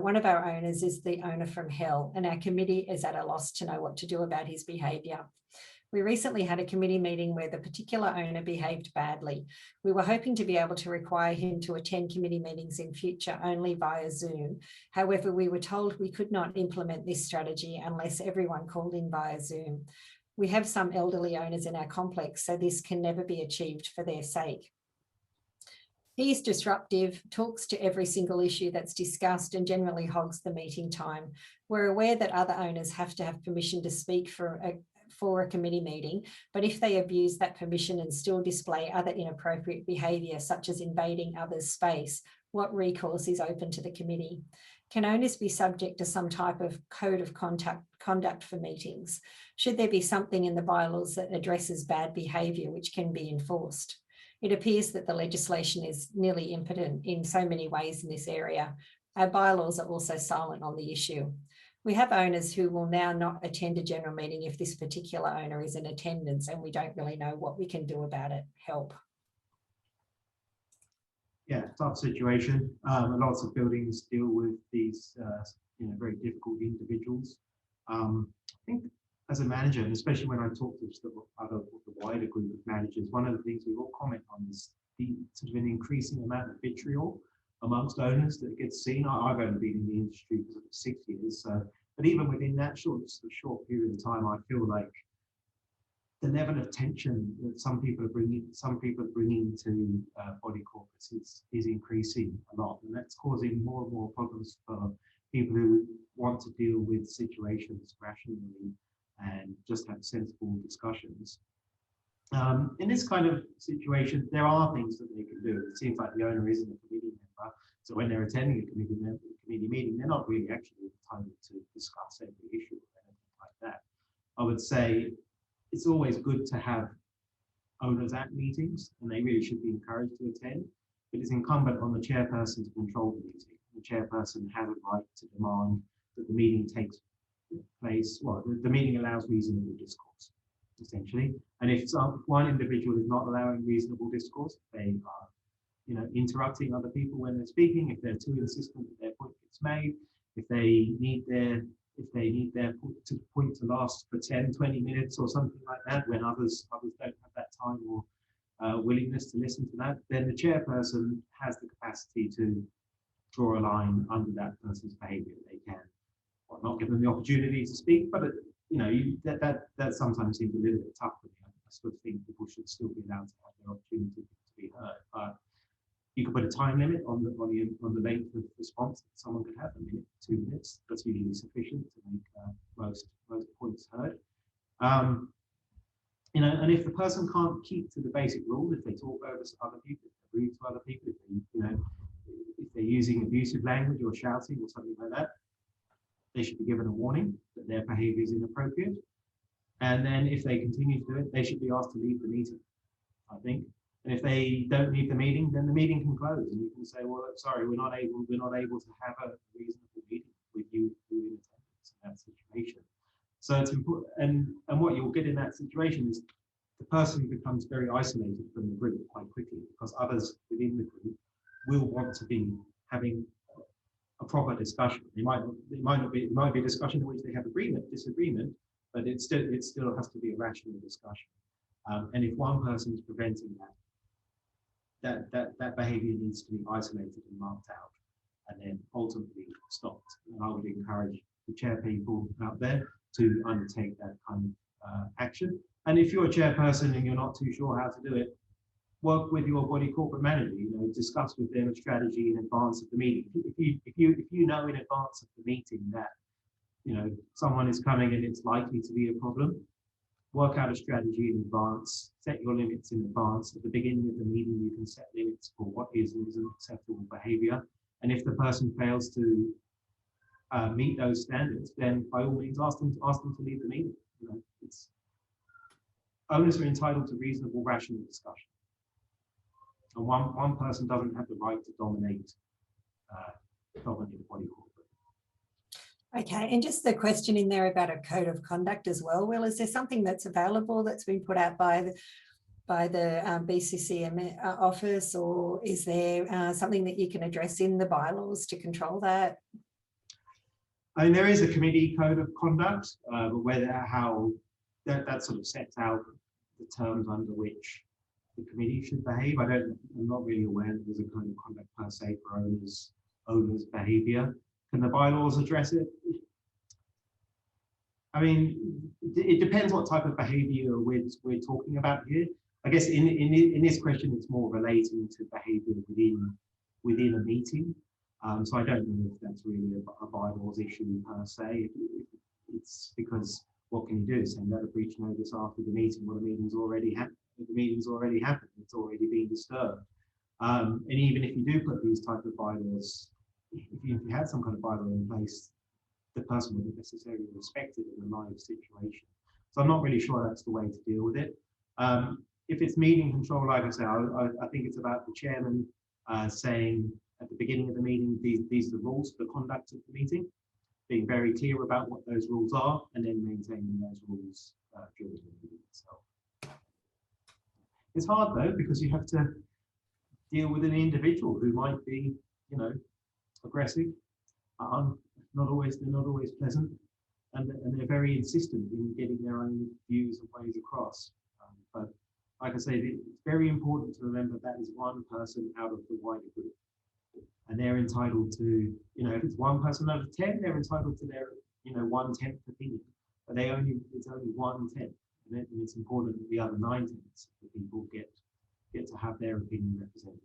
One of our owners is the owner from hell, and our committee is at a loss to know what to do about his behaviour. We recently had a committee meeting where the particular owner behaved badly. We were hoping to be able to require him to attend committee meetings in future only via Zoom. However, we were told we could not implement this strategy unless everyone called in via Zoom. We have some elderly owners in our complex, so this can never be achieved for their sake. He is disruptive, talks to every single issue that's discussed, and generally hogs the meeting time. We're aware that other owners have to have permission to speak for a committee meeting, but if they abuse that permission and still display other inappropriate behaviour, such as invading others' space, what recourse is open to the committee? Can owners be subject to some type of code of conduct for meetings? Should there be something in the bylaws that addresses bad behaviour which can be enforced? It appears that the legislation is nearly impotent in so many ways in this area. Our bylaws are also silent on the issue. We have owners who will now not attend a general meeting if this particular owner is in attendance, and we don't really know what we can do about it. Help. Yeah, tough situation. Lots of buildings deal with these very difficult individuals. I think as a manager, and especially when I talk to the wider group of managers, one of the things we all comment on is the sort of an increasing amount of vitriol amongst owners that gets seen. I've only been in the industry for 6 years, but even within that short period of time, I feel like the level of tension that some people are bringing to body corporates is increasing a lot, and that's causing more and more problems for people who want to deal with situations rationally and just have sensible discussions. In this kind of situation, there are things that they can do. It seems like the owner isn't a committee member, so when they're attending a committee meeting, they're not really actually entitled to discuss every issue or anything like that. I would say it's always good to have owners at meetings, and they really should be encouraged to attend, but it's incumbent on the chairperson to control the meeting. The chairperson has a right to demand that the meeting takes place, the meeting allows reasonable discourse, essentially. And if one individual is not allowing reasonable discourse, they are, interrupting other people when they're speaking, if they're too insistent that their point gets made, if they need their point to last for 10, 20 minutes or something like that, when others don't have that time or willingness to listen to that, then the chairperson has the capacity to draw a line under that person's behaviour. They can not give them the opportunity to speak, but that sometimes seems a little bit tough for me. I sort of think people should still be allowed to have their opportunity to be heard, but you could put a time limit on the length of response that someone could have. 1 minute, 2 minutes. That's usually sufficient to make most points heard. And if the person can't keep to the basic rule, if they talk over other people, if they rude to other people, if they're using abusive language or shouting or something like that, they should be given a warning that their behaviour is inappropriate. And then if they continue to do it, they should be asked to leave the meeting, I think. And if they don't leave the meeting, then the meeting can close, and you can say, well, sorry, we're not able to have a reasonable meeting with you in attendance in that situation. So it's important, and what you'll get in that situation is the person becomes very isolated from the group quite quickly, because others within the group will want to be having a proper discussion. It might be a discussion in which they have disagreement, but it still has to be a rational discussion. And if one person is preventing that behaviour needs to be isolated and marked out, and then ultimately stopped. And I would encourage the chair people out there to undertake that kind of action. And if you're a chairperson and you're not too sure how to do it, work with your body corporate manager. Discuss with them a strategy in advance of the meeting. If you know in advance of the meeting that someone is coming and it's likely to be a problem, work out a strategy in advance, set your limits in advance. At the beginning of the meeting, you can set limits for what is and isn't acceptable behaviour. And if the person fails to meet those standards, then by all means ask them to leave the meeting. Owners are entitled to reasonable, rational discussion. And one person doesn't have the right to dominate the body corporate. Okay, and just the question in there about a code of conduct as well. Will, is there something that's available that's been put out by the BCCM office, or is there something that you can address in the bylaws to control that? I mean, there is a committee code of conduct, but whether how that sort of sets out the terms under which the committee should behave. I'm not really aware that there's a code of conduct per se for owners' behaviour. Can the bylaws address it? I mean, it depends what type of behaviour we're talking about here. I guess in this question, it's more relating to behaviour within a meeting. So I don't know if that's really a bylaws issue per se. It's because what can you do? Send out a breach notice after the meeting? Well, the meeting's already happened. It's already been disturbed. And even if you do put these type of bylaws, if you had some kind of bylaw in place, the person wouldn't necessarily respect it in a live situation. So I'm not really sure that's the way to deal with it. If it's meeting control, like I say, I think it's about the chairman saying at the beginning of the meeting, these are the rules for the conduct of the meeting, being very clear about what those rules are, and then maintaining those rules during the meeting itself. It's hard though, because you have to deal with an individual who might be, aggressive, they're not always pleasant, and they're very insistent in getting their own views and ways across. But like I say, it's very important to remember that is one person out of the wider group. And they're entitled to, if it's one person out of 10, they're entitled to their, 1/10 opinion. But it's only 1/10. And it's important that the other 9/10 of the people get to have their opinion represented.